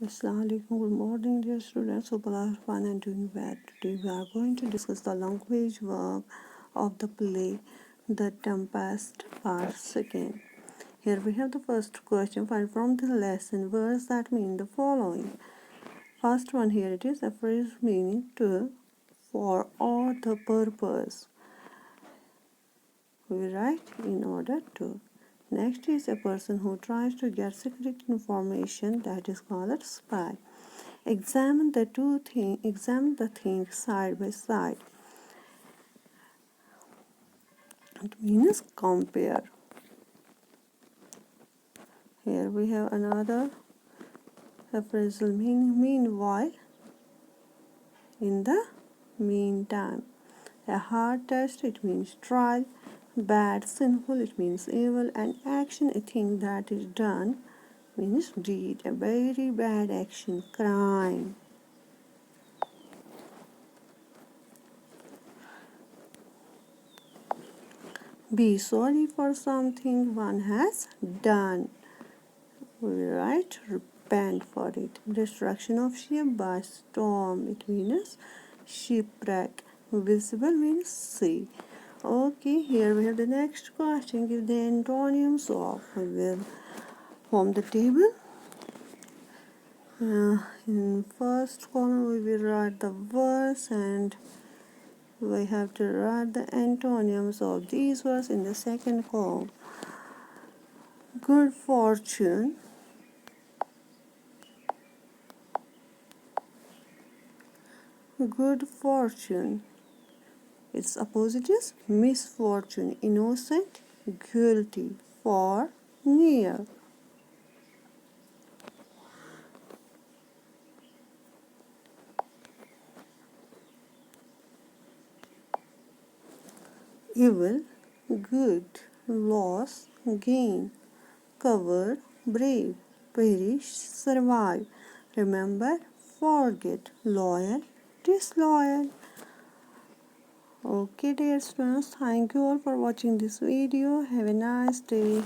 Assalamu alaikum. Good morning, dear students. Hope all are fine and doing well. Today we are going to discuss the language work of the play The Tempest Part Second. Here we have the first question. Find from the lesson words that mean the following. First one, here it is, a phrase meaning to, for, or the purpose. We write in order to. Next is a person who tries to get secret information, that is called a spy. Examine the things side by side. It means compare. Here we have another appraisal meaning meanwhile, in the meantime. A hard test, it means trial. Bad, sinful, it means evil. And action, a thing that is done, means deed. A very bad action, crime. Be sorry for something one has done. We write repent for it. Destruction of ship by storm, it means shipwreck. Visible means see. Okay, here we have the next question. Give the antonyms of. We will form the table. In first column we will write the words and we have to write the antonyms of these words in the second column. Good fortune, good fortune. Its opposite is misfortune. Innocent, guilty. For, near. Evil, good. Loss, gain. Covered, brave. Perish, survive. Remember, forget. Loyal, disloyal. Okay, dear students, thank you all for watching this video. Have a nice day.